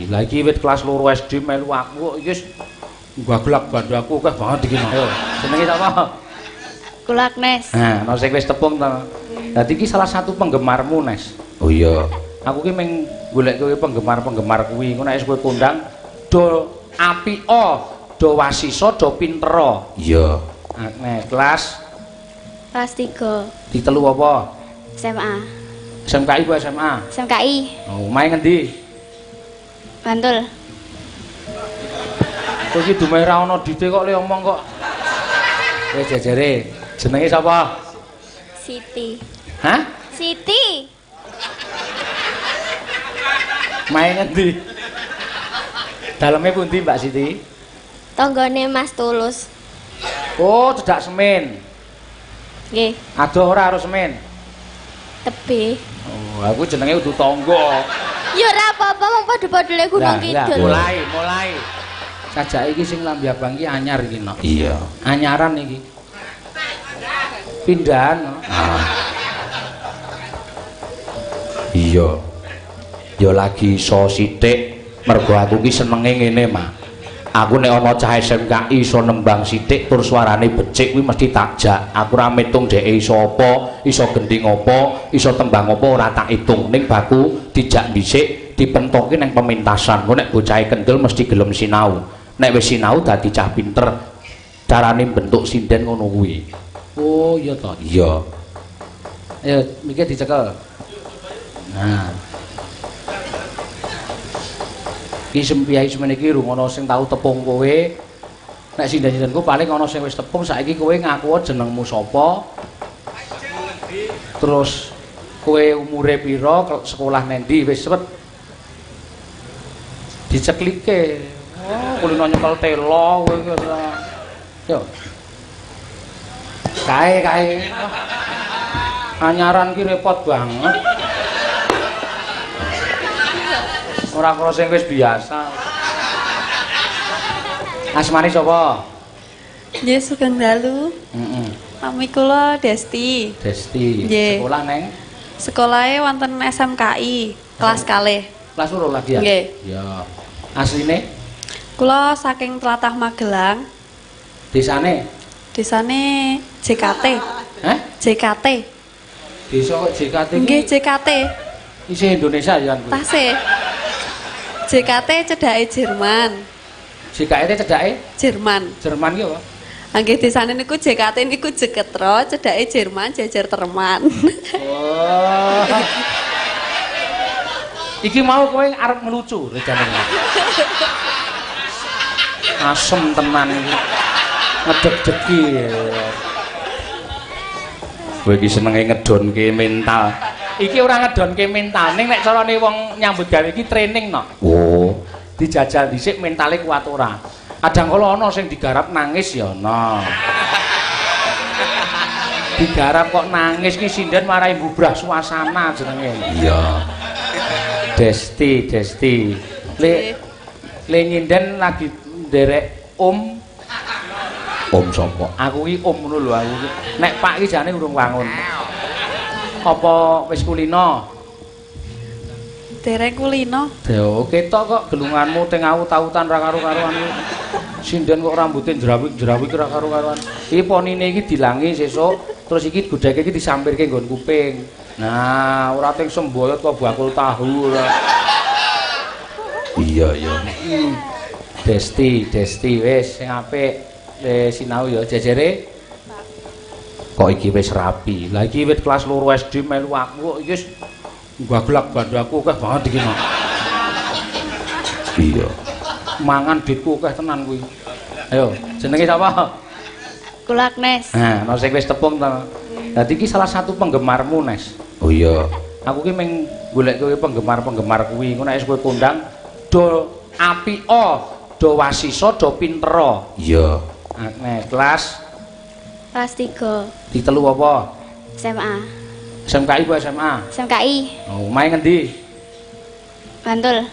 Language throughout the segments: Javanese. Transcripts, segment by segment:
Lagi wit kelas loro SD melu aku iki wis gaglak bandaku akeh banget iki. Ayo, jenenge sapa? Kula Agnes. Nah, ana sing wis tepung ta. Dadi iki salah satu penggemarmu, Nes. Oh iya. Aku ki meng golek kowe penggemar-penggemar kuwi. Engko nek wis kowe kondang do apika, do wasisa, do pintera. Iya. Agnes, kelas 3. Di telu apa? SMA. SMKI apa SMA? SMKI. Oh, main ngendi? Bantul. Kowe iki dumeh ra ana dite kok le omong kok. Wis jajare, jenenge sapa? Siti. Hah? Siti. Main ngendi? Daleme pundi Mbak Siti? Tanggane Mas Tulus. Oh, cedak semen. Nggih. Adoh ora harus semen. Tebe. Oh, aku jenenge udu tangga. Ya ora apa-apa wong padha-padha Gunung Kidul. Mulai. Sajake iki sing lambe abang iki anyar iki no. Iya. Anyaran iki. Pindahan no. Iya. Ya lagi iso sithik mergo aku ki senenge ngene mah. Aku nek ana cah SMKI iso nembang sithik tur suarane becik kuwi mesti takjak. Aku ora mitung dhek iso apa, iso gending apa, iso tembang apa ora tak hitung. Ning baku dijak dhisik dipentoke nang pementasan. Engko nek bocahe kendel mesti gelem sinau. Nek wis sinau dadi cah pinter. Carane bentuk sinden ngono kuwi. Oh iya to. Iya. Ayo mikir dicekel. Nah. Ki sempiyahi semene iki rung ana sing tau tepung kowe. Nek sinden-sindenku paling ana sing wis tepung, saiki kowe ngaku jenengmu sapa. Terus kowe umure pira, sekolah nendi, wis cepet. Diceklike. Oh, kulino nyekel telo kowe iki. Yo. Kae. Anyaran ki repot banget. Ora karo sing wis biasa. Asmane sapa? Nggih Sugeng Dalu. Heeh. Nami kula Desti. Desti. Nggih. Sekolah neng Sekolahe wonten SMKI, kelas kalih. kelas loro lagi ya? Nggih. Ya. Asline Kula saking Tlatah Magelang, desane? desane JKT. Hah? JKT. Desa kok JKT Nggih iki JKT. isih Indonesia ya kuwi. Tasih. JKT cedhake Jerman. JKT cedake Jerman. Jerman ki apa? Nggih desane niku JKT niku Jeketro, cedhake Jerman jejer Terman. Oh. Iki mau kowe arep ngelucu rejane. Asem tenan iki. Ngedeg-degi. Kowe iki senenge ngedonke mental. Iki ora ngedonke mental, ning nek carane wong nyambut gawe iki training no. Oh, dijajal dhisik mentale kuat ora. Kadang kala ana sing digarap nangis ya ana. Digarap kok nangis ki sinden marai bubrah suasana jenenge. Iya. Desti. Le nyinden lagi nderek Om sapa? Aku ki Om ngono lho aku. Nek Pak ki jane urung wangun. Apa wis kulino? Dereng kulino. Yo ketok kok gelunganmu teng aut-autan ra karo-karuan. Sinden kok rambute jerawik-jerawik ra karo-karuan. Iki ponine iki dilangi sesuk, terus iki godheke iki disampirke nggon kuping. Nah, ora teng semboyot kok bakul tahu ora. Iya. Desti wis sing apik. Sinau ya jajare. Kok iki wis rapi. Lah iki wit kelas loro SD melu aku iki wis gaglak bandaku akeh banget iki no. Iya. Mangan ditku akeh tenan kuwi. Ayo, jenenge sapa? Kula Agnes. Nah, ana sing wis tepung ta. Dadi iki salah satu penggemarmu, Nes. Oh iya. Aku ki meng golek kowe penggemar-penggemar kuwi. Engko nek wis kowe kondang do apika, do wasisa, do pintera. Iya. Agnes, kelas 3. di telu apa? SMA. SMKI apa SMA? SMKI. Oh, main ngendi? Bantul.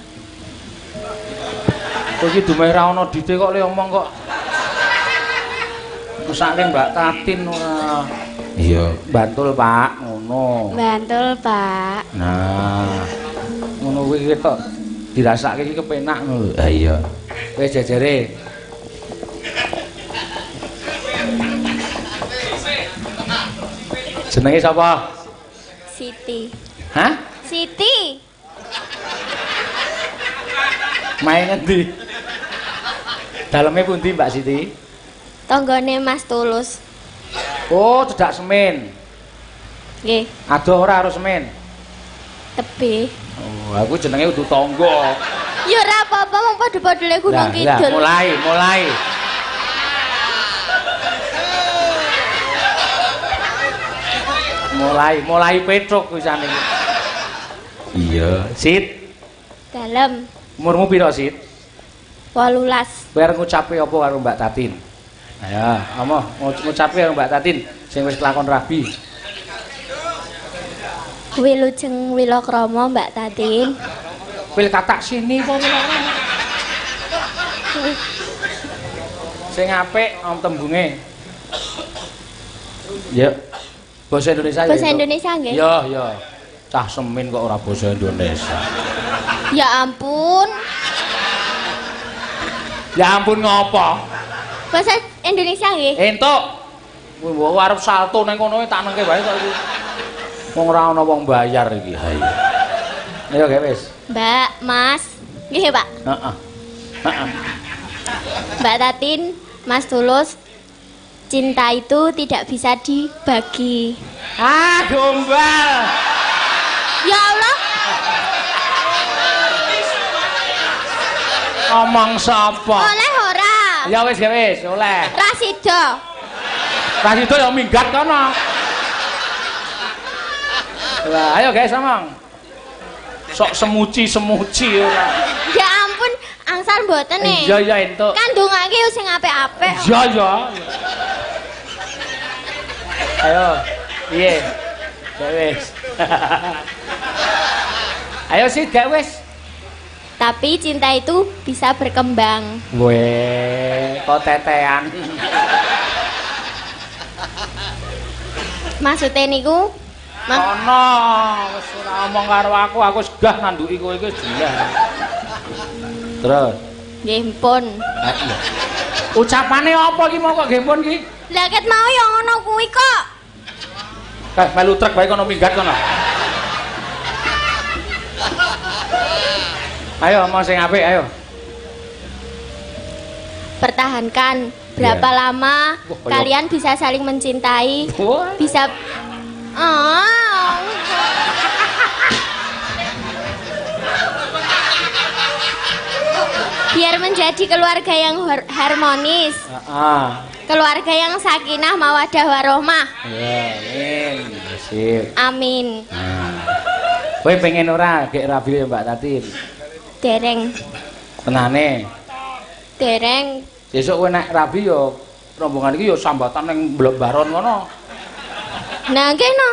Kowe iki dumeh ra ana dite kok le omong kok. Mesake Mbak Tatin ora. Iya, Bantul, Pak, ngono. Bantul, Pak. Nah. Ngono kuwi ketok. dirasake iki kepenak ngono lho. Ha iya. Wis jejere. Jenenge sapa? Siti. Hah? Siti. Main ngendi? Daleme pundi Mbak Siti? Tanggane Mas Tulus. Oh, cedak semen. Nggih, Adoh ora harus semen. tebe. Oh, aku jenenge udu tangga. Ya ora apa-apa mung padha-padhane Gunung Lah, Kidul. mulai petruk wisane. Iya, Sit. Dalem Umurmu piro, Sit? 18. Kowe arep ngucape apa karo Mbak Tatin? Ayo, ngomong ngucape karo Mbak Tatin sing wis kelakon rabi. Wilujeng Wilakrama Mbak Tatin. Wil katak sini apa Wilakrama? Sing apik om tembunge. Ya. Basa Indonesia ya. Basa Indonesia nggih? Ya, ya. Cah semin kok ora basa Indonesia. Ya ampun. Ya ampun ngopo? Basa Indonesia nggih? Entuk. Wong arep salto ning kono tak nengke wae kok iki. Wong ora ana wong bayar iki. Ha iya. Ayo gawe wis. Mbak, Mas. Nggih, Pak. Heeh. Heeh. Mbak Tatin, Mas Tulus, cinta itu tidak bisa dibagi. Ah, gombal. Ya Allah, Ngomong sapa? oleh ora? Ya wis oleh. Rasido. Pas itu ya minggat kono. Lah, ayo guys ngomong. Sok semuci ora. Ya ampun, angsal mboten nih. Iya ya entuk. Kan dongake yo sing apik-apik. Iya ya. Ayo. Piye? Wis. Ayo sih gak wis. Tapi cinta itu bisa berkembang. Weh, kok tetean. Maksudnya niku Ono, wis ora omong karo aku segah nanduki kowe iki jelas. Terus, nggih pun. ucapane apa iki mau kok nggih pun iki? Lah ket mau yo ngono kuwi kok. Melu trek bae kono minggat kono. Ayo omong sing apik ayo. Pertahankan. Berapa lama kalian bisa saling mencintai? Bisa biar menjadi keluarga yang harmonis. Keluarga yang sakinah mawaddah warohmah. Ya, amin. Sip. Amin. Kowe pengen ora gek rabi Mbak Tatin? Dereng. Tenane. Dereng. Sesuk kowe nek rabi yo rombongan iki yo sambatan ning Blok Baron ngono. Nah, nggih no.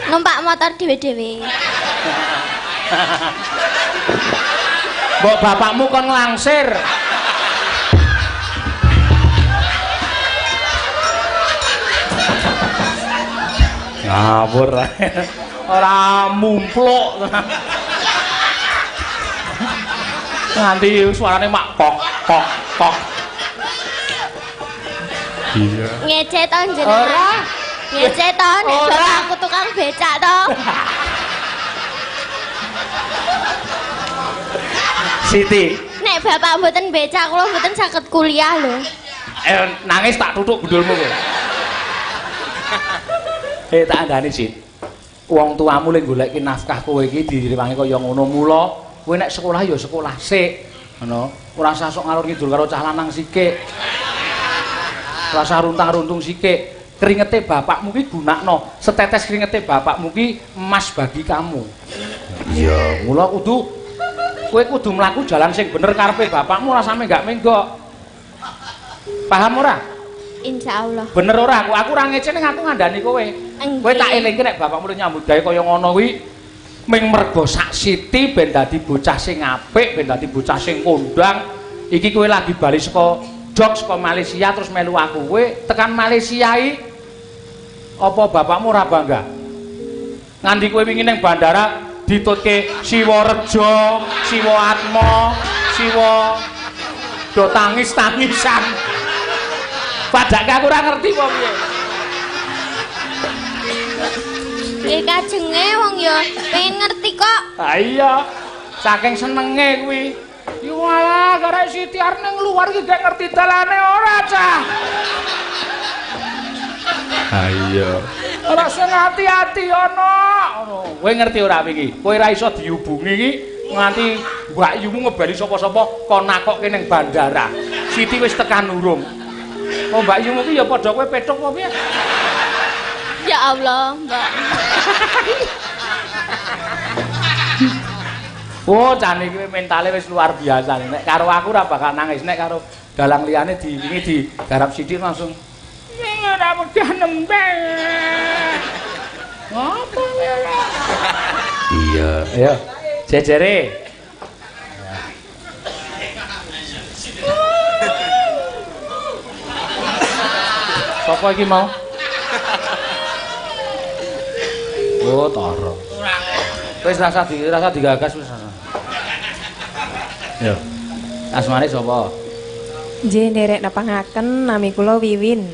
Numpak motor dhewe-dhewe. Mbok bapakmu kon nglangsir. Ngawur. Ora mumpluk. Nganti suarane mak kok kok kok. Iya. Ngece to jenengan. Ora. Ngece to nek Ora. bapakku tukang becak to. Siti. Nek bapak mboten becak kula mboten saged kuliah lho. Nangis tak tutuk gundulmu kowe. Tak andani Sit. Wong tuamu lek goleki nafkah kowe iki direwangi kaya ngono mula kowe nek sekolah ya sekolah sik. Ngono. Ora usah sok ngalor ngidul karo cah lanang sikik. Ora usah runtang-runtung sikik. Keringete bapakmu ki gunakno. Setetes keringete bapakmu ki emas bagi kamu. Iya, mula kowe kudu mlaku jalan sing bener karepe bapakmu ora sampe gak menggok. Paham ora? Insyaallah. Bener ora? Aku ora ngece ning aku ngandani kowe. Kowe tak elingke nek bapakmu nyambut gawe kaya ngono kuwi ming mergo sak siti ben dadi bocah sing apik, ben dadi bocah sing kondang. Iki kowe lagi bali saka jog saka Malaysia terus melu aku. Kowe tekan Malaysia iki apa bapakmu ora bangga? Nganti kowe wingi ning bandara ditutke Siwa Reja, Siwa Atma, Siwa do tangis-tangisan. Padake aku ora ngerti apa piye. Nggih kajenge wong ya pengen ngerti kok. Ha iya, saking senenge kuwi. Ya walah, garek Siti arep ning luar iki gak ngerti dalane ora, Cah. Ha iya. Ora sing ati-ati ana. Ngono. Kowe ngerti ora iki? Kowe ora iso dihubungi iki nganti Mbak Yumu ngebali sapa-sapa kon nakokke ning bandara. Siti wis tekan urung. Oh Mbak Yumu ki ya padha kowe petuk apa piye? Ya Allah, Mbak. Oh, jane iki mentale wis luar biasa. Nek karo aku ora bakal nangis, nek karo dalang liyane diwingi digarap sithik langsung. Ning ora wedah nembe. Apa ya? Iya, ayo. Jejere. Sopo iki mau? Oh, tara. Wis rasa digagas wis. Yo. Asmane sapa? Nggih nderek nepangaken nami kula Wiwin.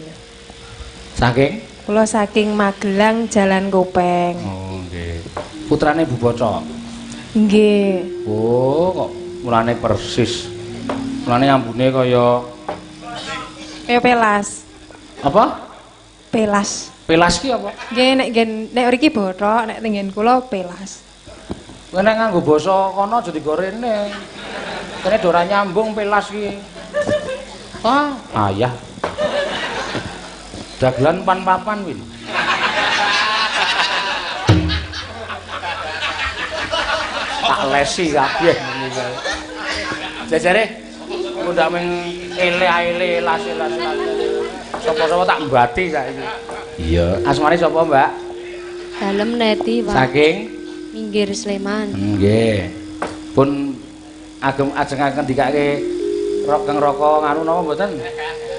Saking? Kula saking Magelang Jalan Kopeng. Oh, nggih. Putrane Bu Boco. Nggih. Oh, kok mulane persis. Mulane ambune kaya Pelas. apa? Pelas. Pelas ki apa? Nggih nek mriki bothok, nek tenggen kula pelas. Kowe nek nganggo basa kono aja digo rene. Kene ora nyambung pelas ki. Ah, ayah. Dagelan pan-papan win. Tak lesi kabeh ngene kae. Jajare ndak meng ele-ele las-las. Sapa-sapa tak mbati saiki. Iya, asmane sapa, Mbak? Dalem Neti, Pak. Saking Minggir Sleman. nggih. Pun ajengaken dikake Kang Raka nganu napa mboten?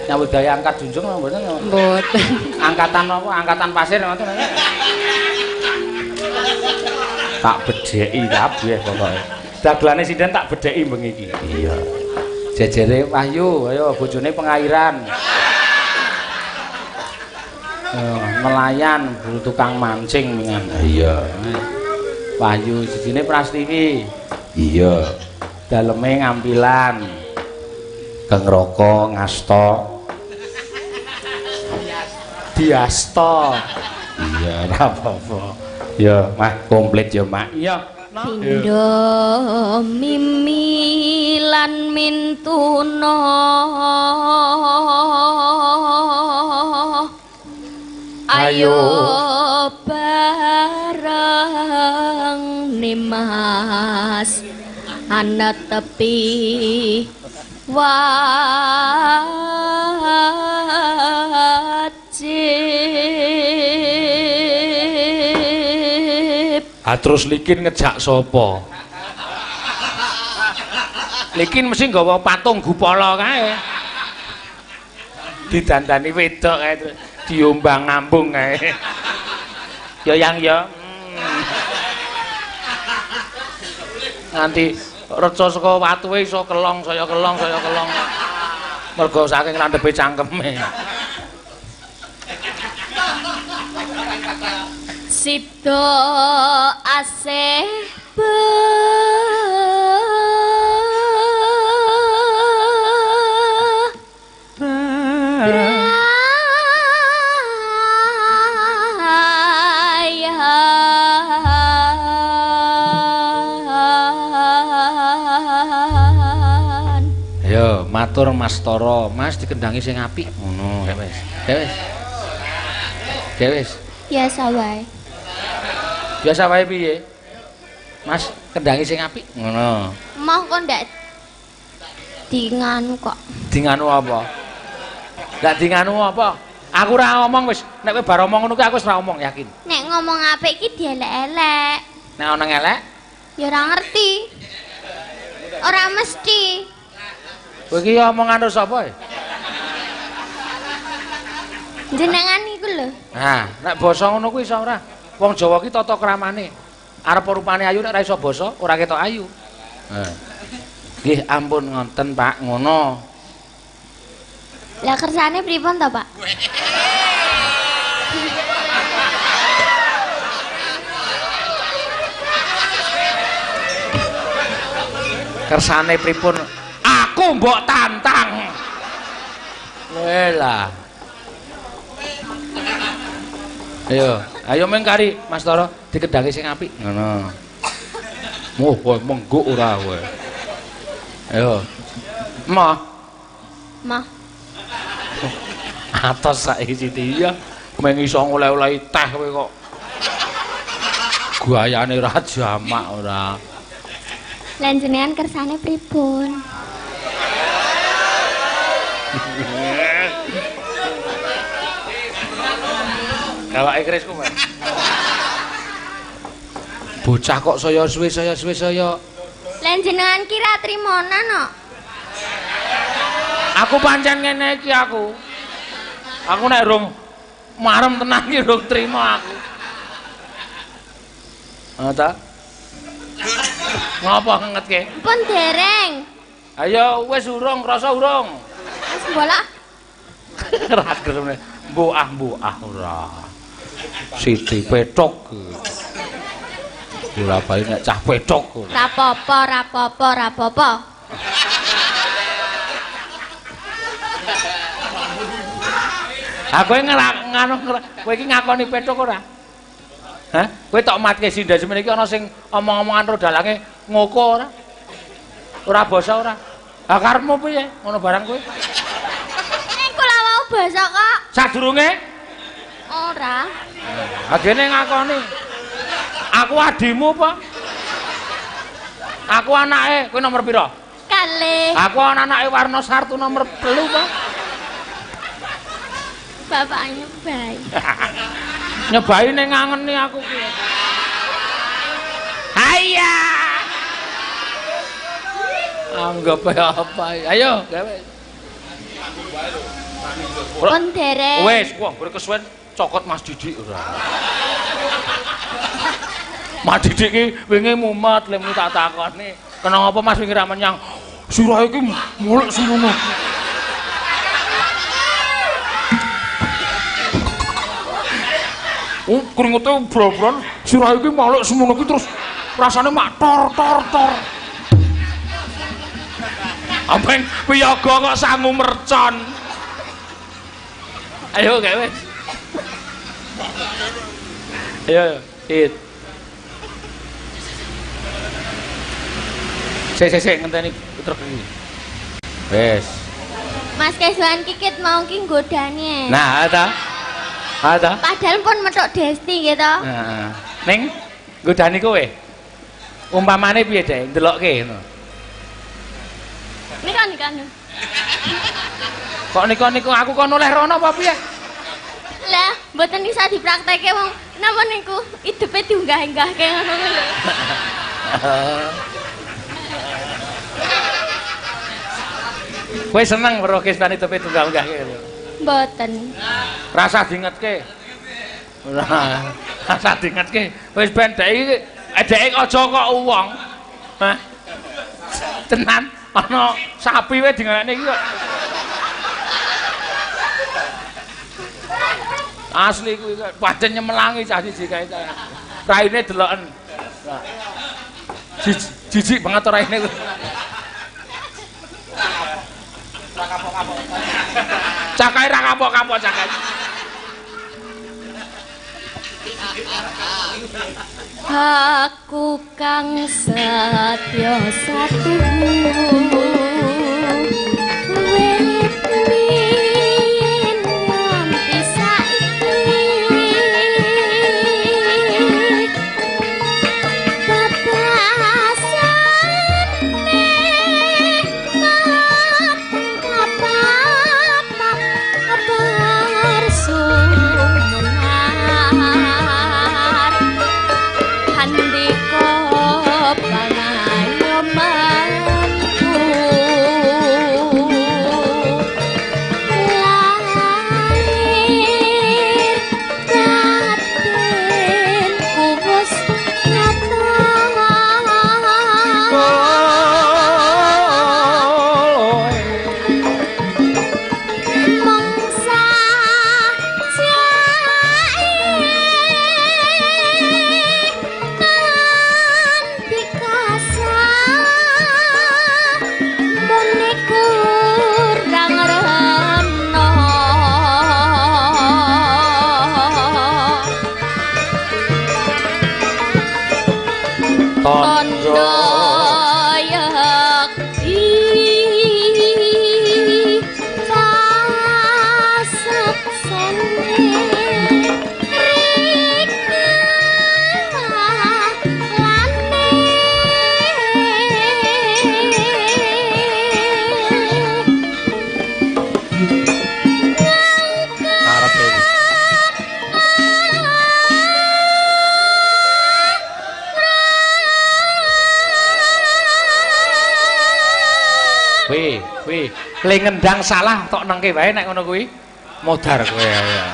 Nyambut gawe angkat junjung napa mboten? Mboten. Angkatan apa? Angkatan pasir ngoten. Tak bedheki kabeh pokoke. Dagelane sinden tak bedheki bengi iki. Iya. Jejere Wahyu, ayo bojone pengairan. Nelayan, buru tukang mancing mingan. Iya. Wahyu sijine Prastiwi. Iya. Daleme ngampilan. Kang Raka ngasta. Diasta. Iya, ora apa-apa. Ya, Mah, komplit ya, Mak. Iya. Pindha mimi lan mintuna ayo bareng nimas ana tepi wajib. Terus Likin ngejak sapa? Likin mesti nggawa patung gupala kae. Didandani wedok kae diombang-ambung kae. Ya yang ya. Nganti reca saka watuhe iso kelong saya kelong. Mergo saking landhepe cangkeme. Sipto asih Ayo matur Mas Tara, Mas dikendangi sing apik ngono ya wis. Ya wis. biasa wae. Biasa wae piye? Mas kendangi sing apik ngono. Mau kok ndak nganu kok. Nganu apa? Ndak nganu apa? Aku ora ngomong wis, nek kowe bar omong ngono ki aku wis ora omong yakin. Nek ngomong apik iki dielek-elek. Nek ana ngelek, Ya ora ngerti. Ora mesti. kowe iki omongan karo sapa? Jenengan iku lho. Nah, nek basa ngono kuwi iso ora? Wong Jawa ki tata kramane. arep rupane ayu nek ora iso basa ora ketok ayu. Nggih ampun ngoten Pak, ngono. Lah kersane pripun to, Pak? Kersane pripun? Aku mbok tantang. Welah. Ayo mengkari Mas Toro dikedhangi sing apik. Ngono. Kowe mengguk ora kowe. Ayo. Mah. Atos saiki Siti ya. Meng iso oleh-oleh teh kowe kok. Gayane ra jamak ora. Lah jenengan kersane pripun? Gawake kerisku, Mas. Bocah kok saya suwe saya. Lah jenengan kira trimona no? Aku pancen ngene iki aku. Aku nek rung marem tenan iki rung trima aku. Ta? Ngapa ngetke? Pun dereng. Ayo wis urung, krasa urung. Wis bolak. Ra gelem. Mbuah ora. Siti petok. Ora bali nek cah petok. Rapopo. Aku nganu kowe iki ngakoni petok ora? Hah? Kowe tok matke sindas semene iki ana sing omong-omongan ro dalange ngoko ora? Ora basa ora? Ha karepmu piye? Ngono barang kowe? Iku lha wau basa kok. Sadurunge? Ora. Agene ngakoni. Aku adimu apa? Aku anake, kowe nomor pira? Kalih. Aku anake warna sartu nomor 3 apa? Bapak nyebai. Nyebai ning ngangeni aku ki. Haya. Anggap apa? Ayo, gawe. Pun dereng. Wis, wah, gur kesuwen cokot Mas Didik ora. Mas Didik ki wingi mumet lemu tak takoni. Kenapa Mas wingi ra menyang? Sirah iki mulek semono. Keringetnya bro-bron, sirah iki malek semono iki terus rasane mak tor. Ampeng piyaga kok sangu mercon. Ayo gawe. Ayo, It. Sik ngenteni truk iki. Wes. Mas Kesuan kikit mau ki nggodani. Nah, ada. Padahal pun metok Desti gitu. Heeh. Ning nggodani kowe. Umpamane piye, Dek? Ndelokke ngono. Nikan. Kok niku aku kon oleh rono apa piye? Lah, mboten bisa dipraktekke wong napa niku hidupe diunggah-unggahke ngono lho. Kowe seneng weruh kisah hidupe diunggah-unggahke lho. Mboten. Rasa diingetke. Ora, rasa diingetke. Wis ben dek iki edeke aja kok wong. Hah? Tenan ana sapi wae dinganekne iki kok. Asli kuwi pancen nyemelangi cah siji kae cah. Raine deloken. Jijik banget raine kuwi. Cakai ra kapok-kapok cakai. Aku kang satya satumu Handika pangayoman Wi, le ngendang salah tok nengke wae nek ngono kuwi. Modar kowe ya.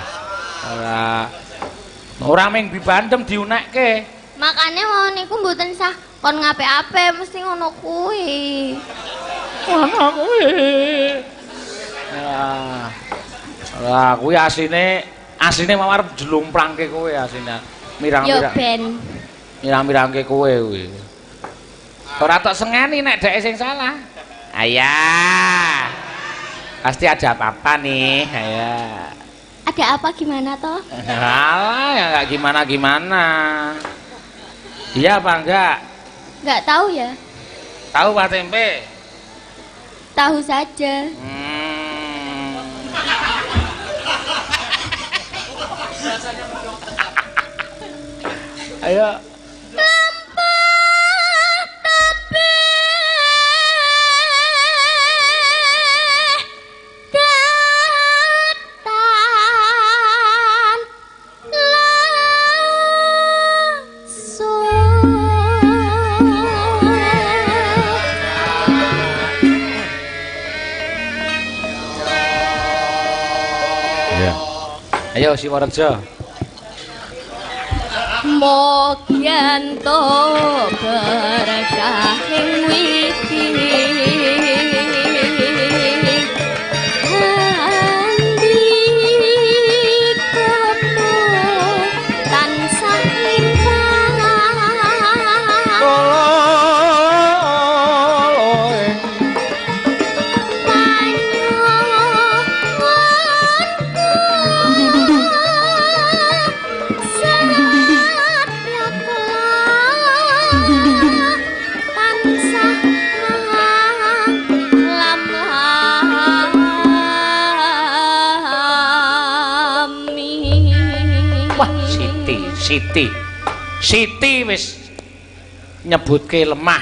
Ora ming bibandem diunekke. Makane mau niku mboten sah kon ngape-ape mesti ngono kuwi. Ngono kuwi. Lah kuwi asine mawar jelumprangke kowe asine. Mirang-mirang. Yo ben. Mirang-mirangke kowe kuwi. Ora tok sengeni nek dheke sing salah. Ayah. Pasti ada apa-apa nih, ayah. Ada apa gimana toh? Alah, ya enggak gimana-gimana. Iya apa enggak? Enggak tahu ya. Tahu Pak Tempe? Tahu saja. Ayo. Ayo Siwareja. Mogyanto berkah ing witi handikamu tansah Siti wis nyebutke lemah.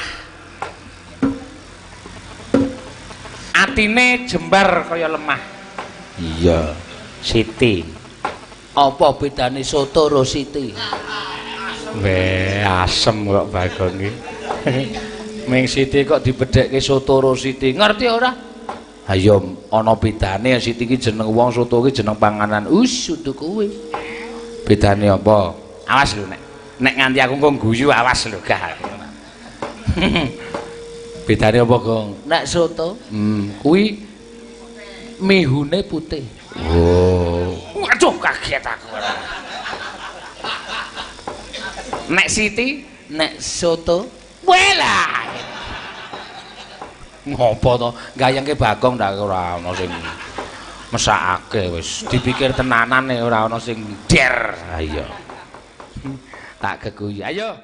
Atine jembar kaya lemah. Iya, Siti. Apa bedane soto karo Siti? Weh, asem kok Bagong iki. Ming Siti kok dibedhekke soto karo Siti. Ngerti ora? Ayo ana bedane Siti iki jeneng wong, soto iki jeneng panganan. Sudu kuwi. Bedane apa? Awas lho nek nganti aku kok guyu awas lho gak. Bedane apa, Gong? Nek soto, kuwi mihune putih. Oh. Waduh kaget aku. Nek Siti, nek soto, wela. Ngopo to? Gayengke Bagong ndak ora ana sing mesakake wis dipikir tenanan ora ana sing der. Ayo. Tak geguyu. Ayo.